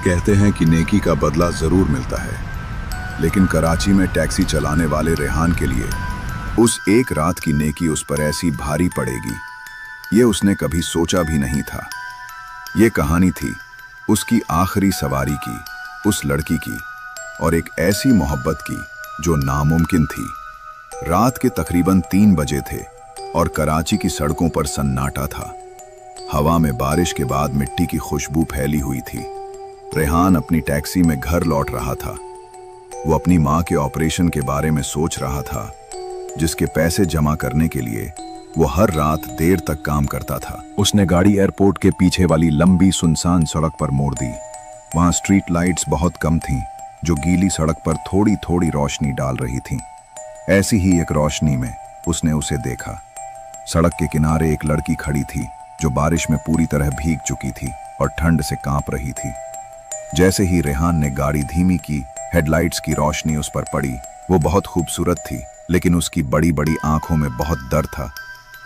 कहते हैं कि नेकी का बदला जरूर मिलता है, लेकिन कराची में टैक्सी चलाने वाले रेहान के लिए उस एक रात की नेकी उस पर ऐसी भारी पड़ेगी, ये उसने कभी सोचा भी नहीं था। ये कहानी थी उसकी आखिरी सवारी की, उस लड़की की, और एक ऐसी मोहब्बत की जो नामुमकिन थी। रात के तकरीबन 3 बजे थे और कराची की सड़कों पर सन्नाटा था। हवा में बारिश के बाद मिट्टी की खुशबू फैली हुई थी। रेहान अपनी टैक्सी में घर लौट रहा था। वो अपनी माँ के ऑपरेशन के बारे में सोच रहा था, जिसके पैसे जमा करने के लिए वो हर रात देर तक काम करता था। उसने गाड़ी एयरपोर्ट के पीछे वाली लंबी सुनसान सड़क पर मोड़ दी। वहाँ स्ट्रीट लाइट्स बहुत कम थीं, जो गीली सड़क पर थोड़ी थोड़ी रोशनी डाल रही थीं। ऐसी ही एक रोशनी में उसने उसे देखा। सड़क के किनारे एक लड़की खड़ी थी, जो बारिश में पूरी तरह भीग चुकी थी और ठंड से कांप रही थी। जैसे ही रेहान ने गाड़ी धीमी की, हेडलाइट्स की रोशनी उस पर पड़ी। वो बहुत खूबसूरत थी, लेकिन उसकी बड़ी बड़ी आंखों में बहुत डर था।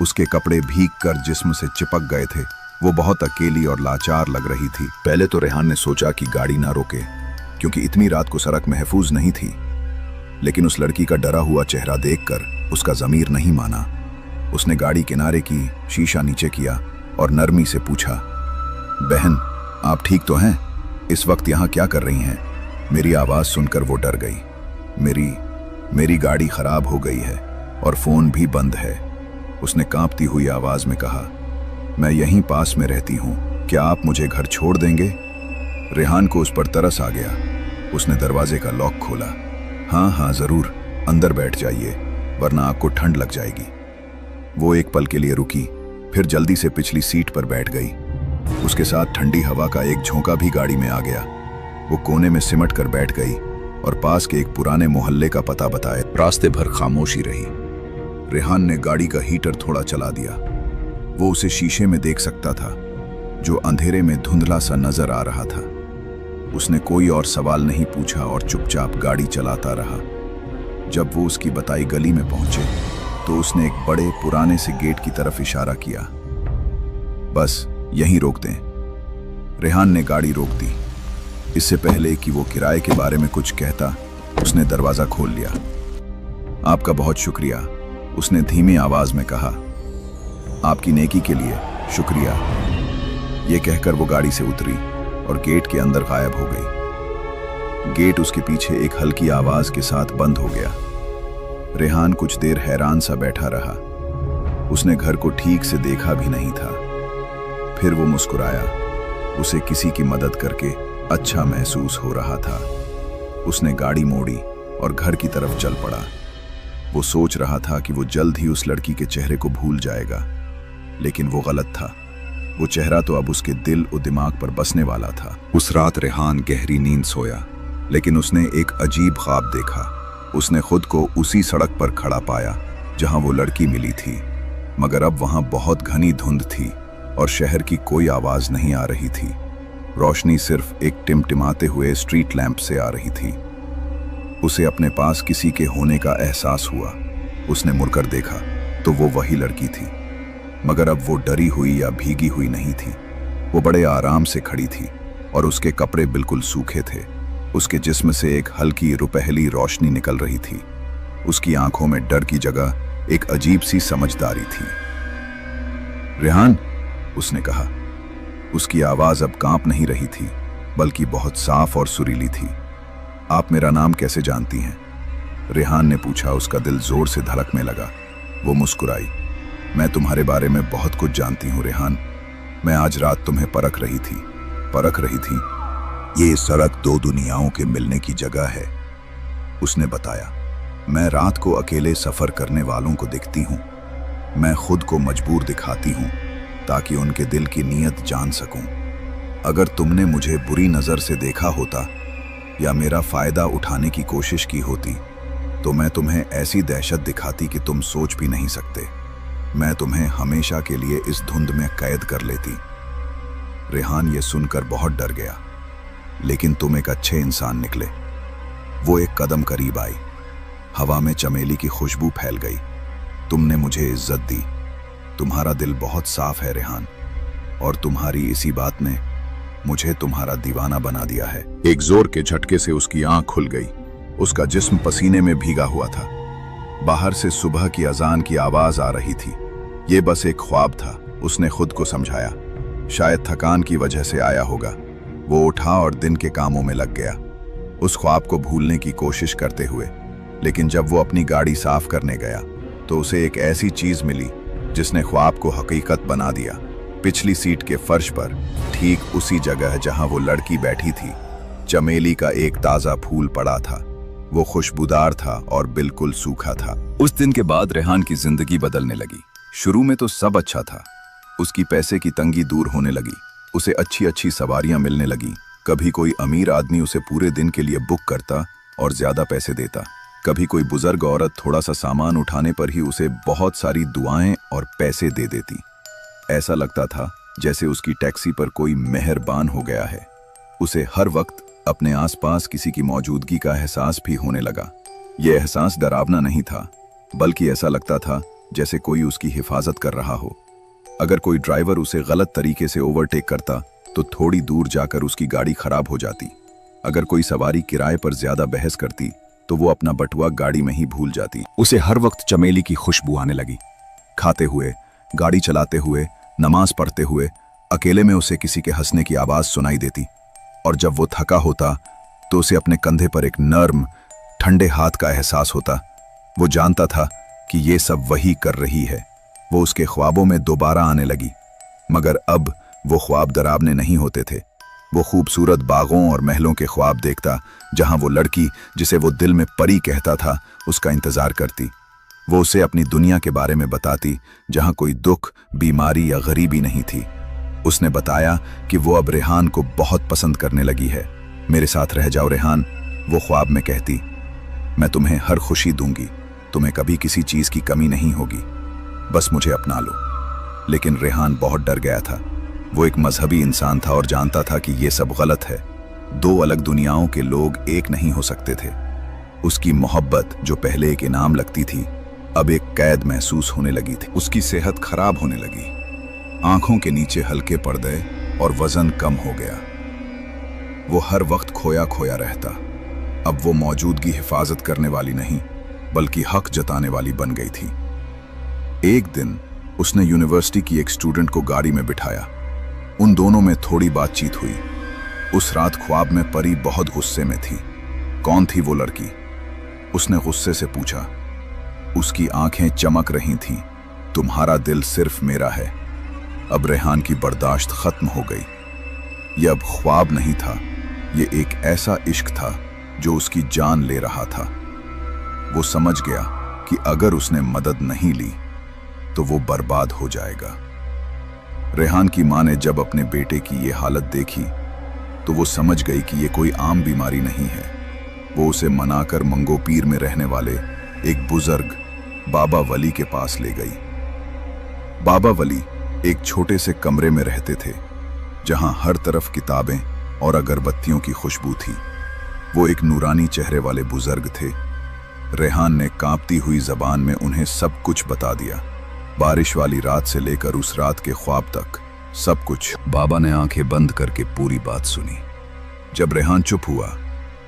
उसके कपड़े भीग कर जिस्म से चिपक गए थे। वो बहुत अकेली और लाचार लग रही थी। पहले तो रेहान ने सोचा कि गाड़ी ना रोके, क्योंकि इतनी रात को सड़क महफूज नहीं थी, लेकिन उस लड़की का डरा हुआ चेहरा देखकर उसका ज़मीर नहीं माना। उसने गाड़ी किनारे की, शीशा नीचे किया और नरमी से पूछा, बहन, आप ठीक तो हैं? इस वक्त यहाँ क्या कर रही हैं? मेरी आवाज़ सुनकर वो डर गई। मेरी गाड़ी खराब हो गई है और फ़ोन भी बंद है। उसने कांपती हुई आवाज़ में कहा, मैं यहीं पास में रहती हूँ, क्या आप मुझे घर छोड़ देंगे? रेहान को उस पर तरस आ गया। उसने दरवाजे का लॉक खोला। हाँ, ज़रूर, अंदर बैठ जाइए, वरना आपको ठंड लग जाएगी। वो एक पल के लिए रुकी, फिर जल्दी से पिछली सीट पर बैठ गई। उसके साथ ठंडी हवा का एक झोंका भी गाड़ी में आ गया। वो कोने में सिमट कर बैठ गई और पास के एक पुराने मोहल्ले का पता बताया। रास्ते भर खामोशी रही। रेहान ने गाड़ी का हीटर थोड़ा चला दिया। वो उसे शीशे में देख सकता था, जो अंधेरे में धुंधला सा नजर आ रहा था। उसने कोई और सवाल नहीं पूछा और चुपचाप गाड़ी चलाता रहा। जब वो उसकी बताई गली में पहुंचे, तो उसने एक बड़े पुराने से गेट की तरफ इशारा किया। बस यहीं रोक दें। रेहान ने गाड़ी रोक दी। इससे पहले कि वो किराए के बारे में कुछ कहता, उसने दरवाजा खोल लिया। आपका बहुत शुक्रिया, उसने धीमी आवाज में कहा। आपकी नेकी के लिए शुक्रिया। ये कहकर वो गाड़ी से उतरी और गेट के अंदर गायब हो गई। गेट उसके पीछे एक हल्की आवाज के साथ बंद हो गया। रेहान कुछ देर हैरान सा बैठा रहा। उसने घर को ठीक से देखा भी नहीं था। फिर वो मुस्कुराया। उसे किसी की मदद करके अच्छा महसूस हो रहा था। उसने गाड़ी मोड़ी और घर की तरफ चल पड़ा। वो सोच रहा था कि वो जल्द ही उस लड़की के चेहरे को भूल जाएगा, लेकिन वो गलत था। वो चेहरा तो अब उसके दिल और दिमाग पर बसने वाला था। उस रात रेहान गहरी नींद सोया, लेकिन उसने एक अजीब ख्वाब देखा। उसने खुद को उसी सड़क पर खड़ा पाया जहां वो लड़की मिली थी, मगर अब वहां बहुत घनी धुंध थी और शहर की कोई आवाज नहीं आ रही थी। रोशनी सिर्फ एक टिमटिमाते हुए स्ट्रीट लैंप से आ रही थी। उसे अपने पास किसी के होने का एहसास हुआ। उसने मुड़कर देखा तो वो वही लड़की थी, मगर अब वो डरी हुई या भीगी हुई नहीं थी। वो बड़े आराम से खड़ी थी और उसके कपड़े बिल्कुल सूखे थे। उसके जिस्म से एक हल्की रुपहली रोशनी निकल रही थी। उसकी आंखों में डर की जगह एक अजीब सी समझदारी थी। रेहान, उसने कहा। उसकी आवाज अब कांप नहीं रही थी, बल्कि बहुत साफ और सुरीली थी। आप मेरा नाम कैसे जानती हैं? रेहान ने पूछा। उसका दिल जोर से धड़कने लगा। वो मुस्कुराई। मैं तुम्हारे बारे में बहुत कुछ जानती हूँ रेहान। मैं आज रात तुम्हें परख रही थी। ये सड़क 2 दुनियाओं के मिलने की जगह है, उसने बताया। मैं रात को अकेले सफर करने वालों को देखती हूँ। मैं खुद को मजबूर दिखाती हूँ ताकि उनके दिल की नीयत जान सकूं। अगर तुमने मुझे बुरी नजर से देखा होता या मेरा फायदा उठाने की कोशिश की होती, तो मैं तुम्हें ऐसी दहशत दिखाती कि तुम सोच भी नहीं सकते। मैं तुम्हें हमेशा के लिए इस धुंध में कैद कर लेती। रेहान ये सुनकर बहुत डर गया। लेकिन तुम एक अच्छे इंसान निकले। वो एक कदम करीब आई। हवा में चमेली की खुशबू फैल गई। तुमने मुझे इज्जत दी। तुम्हारा दिल बहुत साफ है रेहान, और तुम्हारी इसी बात ने मुझे तुम्हारा दीवाना बना दिया है। एक जोर के झटके से उसकी आंख खुल गई। उसका जिस्म पसीने में भीगा हुआ था। बाहर से सुबह की अजान की आवाज आ रही थी। ये बस एक ख्वाब था, उसने खुद को समझाया। शायद थकान की वजह से आया होगा। वो उठा और दिन के कामों में लग गया, उस ख्वाब को भूलने की कोशिश करते हुए। लेकिन जब वो अपनी गाड़ी साफ करने गया तो उसे एक ऐसी चीज मिली जिसने ख्वाब को हकीकत बना दिया। पिछली सीट के फर्श पर, ठीक उसी जगह जहां वो लड़की बैठी थी, चमेली का एक ताजा फूल पड़ा था। वो खुशबूदार था और बिल्कुल सूखा था। उस दिन के बाद रेहान की जिंदगी बदलने लगी। शुरू में तो सब अच्छा था। उसकी पैसे की तंगी दूर होने लगी। उसे अच्छी अच्छी सवारियां मिलने लगी। कभी कोई अमीर आदमी उसे पूरे दिन के लिए बुक करता और ज्यादा पैसे देता। कभी कोई बुजुर्ग औरत थोड़ा सा सामान उठाने पर ही उसे बहुत सारी दुआएं और पैसे दे देती। ऐसा लगता था जैसे उसकी टैक्सी पर कोई मेहरबान हो गया है। उसे हर वक्त अपने आसपास किसी की मौजूदगी का एहसास भी होने लगा। यह एहसास डरावना नहीं था, बल्कि ऐसा लगता था जैसे कोई उसकी हिफाजत कर रहा हो। अगर कोई ड्राइवर उसे गलत तरीके से ओवरटेक करता तो थोड़ी दूर जाकर उसकी गाड़ी खराब हो जाती। अगर कोई सवारी किराए पर ज्यादा बहस करती तो वो अपना बटुआ गाड़ी में ही भूल जाती। उसे हर वक्त चमेली की खुशबू आने लगी। खाते हुए, गाड़ी चलाते हुए, नमाज पढ़ते हुए, अकेले में उसे किसी के हंसने की आवाज सुनाई देती। और जब वो थका होता तो उसे अपने कंधे पर एक नर्म, ठंडे हाथ का एहसास होता। वो जानता था कि ये सब वही कर रही है। वो उसके ख्वाबों में दोबारा आने लगी, मगर अब वो ख्वाब डरावने नहीं होते थे। वो खूबसूरत बागों और महलों के ख्वाब देखता, जहां वो लड़की जिसे वो दिल में परी कहता था उसका इंतजार करती। वो उसे अपनी दुनिया के बारे में बताती, जहां कोई दुख, बीमारी या गरीबी नहीं थी। उसने बताया कि वो अब रेहान को बहुत पसंद करने लगी है। मेरे साथ रह जाओ रेहान, वो ख्वाब में कहती। मैं तुम्हें हर खुशी दूंगी, तुम्हें कभी किसी चीज की कमी नहीं होगी, बस मुझे अपना लो। लेकिन रेहान बहुत डर गया था। वो एक मजहबी इंसान था और जानता था कि ये सब गलत है। दो अलग दुनियाओं के लोग एक नहीं हो सकते थे। उसकी मोहब्बत, जो पहले एक इनाम लगती थी, अब एक कैद महसूस होने लगी थी। उसकी सेहत खराब होने लगी। आंखों के नीचे हल्के पर्दे और वजन कम हो गया। वो हर वक्त खोया खोया रहता। अब वो मौजूदगी हिफाजत करने वाली नहीं, बल्कि हक जताने वाली बन गई थी। एक दिन उसने यूनिवर्सिटी की एक स्टूडेंट को गाड़ी में बिठाया। उन दोनों में थोड़ी बातचीत हुई। उस रात ख्वाब में परी बहुत गुस्से में थी। कौन थी वो लड़की? उसने गुस्से से पूछा। उसकी आंखें चमक रही थीं। तुम्हारा दिल सिर्फ मेरा है। अब रेहान की बर्दाश्त खत्म हो गई। यह अब ख्वाब नहीं था, ये एक ऐसा इश्क था जो उसकी जान ले रहा था। वो समझ गया कि अगर उसने मदद नहीं ली तो वो बर्बाद हो जाएगा। रेहान की मां ने जब अपने बेटे की ये हालत देखी तो वो समझ गई कि ये कोई आम बीमारी नहीं है। वो उसे मनाकर मंगोपीर में रहने वाले एक बुजुर्ग बाबा वली के पास ले गई। बाबा वली एक छोटे से कमरे में रहते थे, जहां हर तरफ किताबें और अगरबत्तियों की खुशबू थी। वो एक नूरानी चेहरे वाले बुजुर्ग थे। रेहान ने कांपती हुई जबान में उन्हें सब कुछ बता दिया। बारिश वाली रात से लेकर उस रात के ख्वाब तक सब कुछ। बाबा ने आंखें बंद करके पूरी बात सुनी। जब रेहान चुप हुआ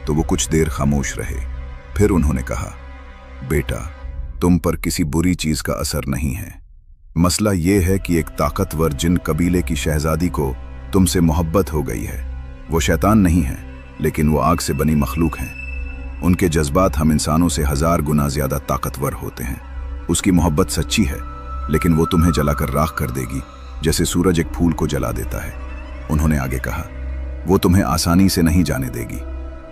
तो वो कुछ देर खामोश रहे। फिर उन्होंने कहा, बेटा, तुम पर किसी बुरी चीज का असर नहीं है। मसला ये है कि एक ताकतवर जिन कबीले की शहजादी को तुमसे मोहब्बत हो गई है। वो शैतान नहीं है, लेकिन वो आग से बनी मखलूक हैं। उनके जज्बात हम इंसानों से 1000 गुना ज्यादा ताकतवर होते हैं। उसकी मोहब्बत सच्ची है, लेकिन वो तुम्हें जलाकर राख कर देगी, जैसे सूरज एक फूल को जला देता है। उन्होंने आगे कहा, वो तुम्हें आसानी से नहीं जाने देगी।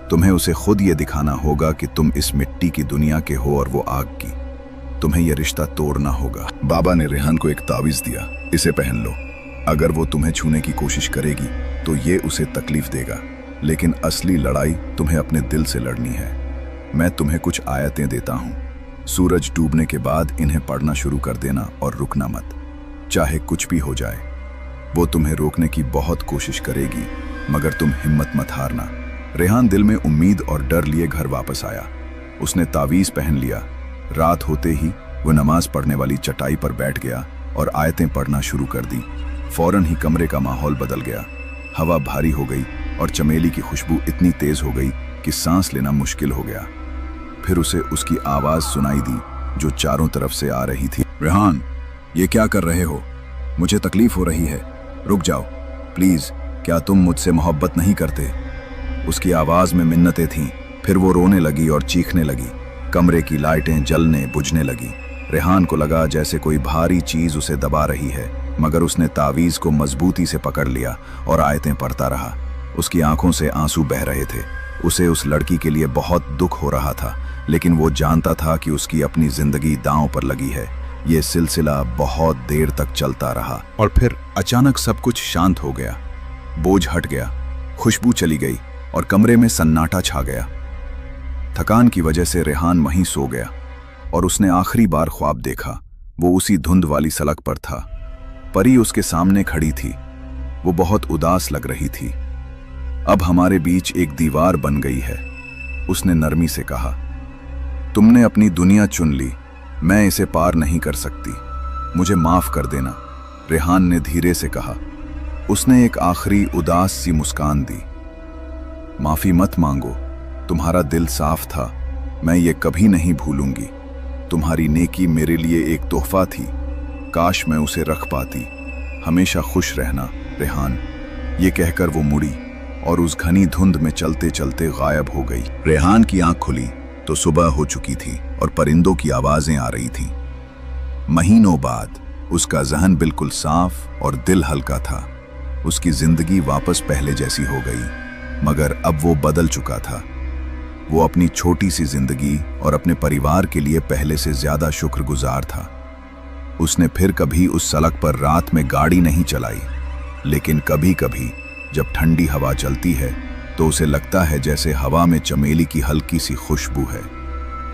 तुम्हें उसे खुद ये दिखाना होगा कि तुम इस मिट्टी की दुनिया के हो और वो आग की। तुम्हें यह रिश्ता तोड़ना होगा। बाबा ने रेहान को एक तावीज दिया, इसे पहन लो। अगर वो तुम्हें छूने की कोशिश करेगी तो ये उसे तकलीफ देगा, लेकिन असली लड़ाई तुम्हें अपने दिल से लड़नी है। मैं तुम्हें कुछ आयतें देता हूं। सूरज डूबने के बाद इन्हें पढ़ना शुरू कर देना और रुकना मत, चाहे कुछ भी हो जाए। वो तुम्हें रोकने की बहुत कोशिश करेगी, मगर तुम हिम्मत मत हारना। रेहान दिल में उम्मीद और डर लिए घर वापस आया। उसने तावीज पहन लिया। रात होते ही वो नमाज पढ़ने वाली चटाई पर बैठ गया और आयतें पढ़ना शुरू कर दी। फौरन ही कमरे का माहौल बदल गया। हवा भारी हो गई और चमेली की खुशबू इतनी तेज हो गई कि सांस लेना मुश्किल हो गया। फिर उसे उसकी आवाज सुनाई दी जो चारों तरफ से आ रही थी। रेहान, ये क्या कर रहे हो? मुझे तकलीफ हो रही है, रुक जाओ प्लीज। क्या तुम मुझसे मोहब्बत नहीं करते? उसकी आवाज में मिन्नतें थीं। फिर वो रोने लगी और चीखने लगी। कमरे की लाइटें जलने बुझने लगी। रेहान को लगा जैसे कोई भारी चीज उसे दबा रही है, मगर उसने तावीज को मजबूती से पकड़ लिया और आयतें पढ़ता रहा। उसकी आंखों से आंसू बह रहे थे। उसे उस लड़की के लिए बहुत दुख हो रहा था, लेकिन वो जानता था कि उसकी अपनी जिंदगी दांव पर लगी है। ये सिलसिला बहुत देर तक चलता रहा और फिर अचानक सब कुछ शांत हो गया। बोझ हट गया, खुशबू चली गई और कमरे में सन्नाटा छा गया। थकान की वजह से रेहान वहीं सो गया और उसने आखिरी बार ख्वाब देखा। वो उसी धुंध वाली सड़क पर था। परी उसके सामने खड़ी थी। वो बहुत उदास लग रही थी। अब हमारे बीच एक दीवार बन गई है, उसने नरमी से कहा। तुमने अपनी दुनिया चुन ली, मैं इसे पार नहीं कर सकती, मुझे माफ कर देना, रेहान ने धीरे से कहा। उसने एक आखिरी उदास सी मुस्कान दी। माफी मत मांगो, तुम्हारा दिल साफ था, मैं ये कभी नहीं भूलूंगी। तुम्हारी नेकी मेरे लिए एक तोहफा थी, काश मैं उसे रख पाती। हमेशा खुश रहना रेहान। ये कहकर वो मुड़ी और उस घनी धुंध में चलते चलते गायब हो गई। रेहान की आंख खुली तो सुबह हो चुकी थी और परिंदों की आवाजें आ रही थीं। महीनों बाद उसका जहन बिल्कुल साफ और दिल हल्का था। उसकी जिंदगी वापस पहले जैसी हो गई, मगर अब वो बदल चुका था। वो अपनी छोटी सी जिंदगी और अपने परिवार के लिए पहले से ज्यादा शुक्रगुजार था। उसने फिर कभी उस सड़क पर रात में गाड़ी नहीं चलाई, लेकिन कभी कभी जब ठंडी हवा चलती है तो उसे लगता है जैसे हवा में चमेली की हल्की सी खुशबू है।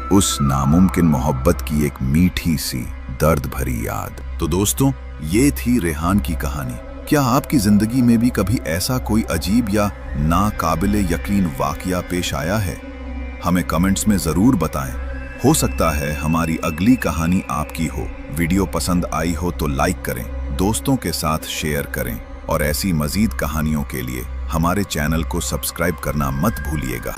उस नामुमकिन मोहब्बत की एक मीठी सी दर्द भरी याद। तो दोस्तों, ये थी रेहान की कहानी। क्या आपकी जिंदगी में भी कभी ऐसा कोई अजीब या नाकाबिले यकीन वाकया पेश आया है? हमें कमेंट्स में जरूर बताएं। हो सकता है हमारी अगली कहानी आपकी हो। वीडियो पसंद आई हो तो लाइक करें, दोस्तों के साथ शेयर करें और ऐसी मजीद कहानियों के लिए हमारे चैनल को सब्सक्राइब करना मत भूलिएगा।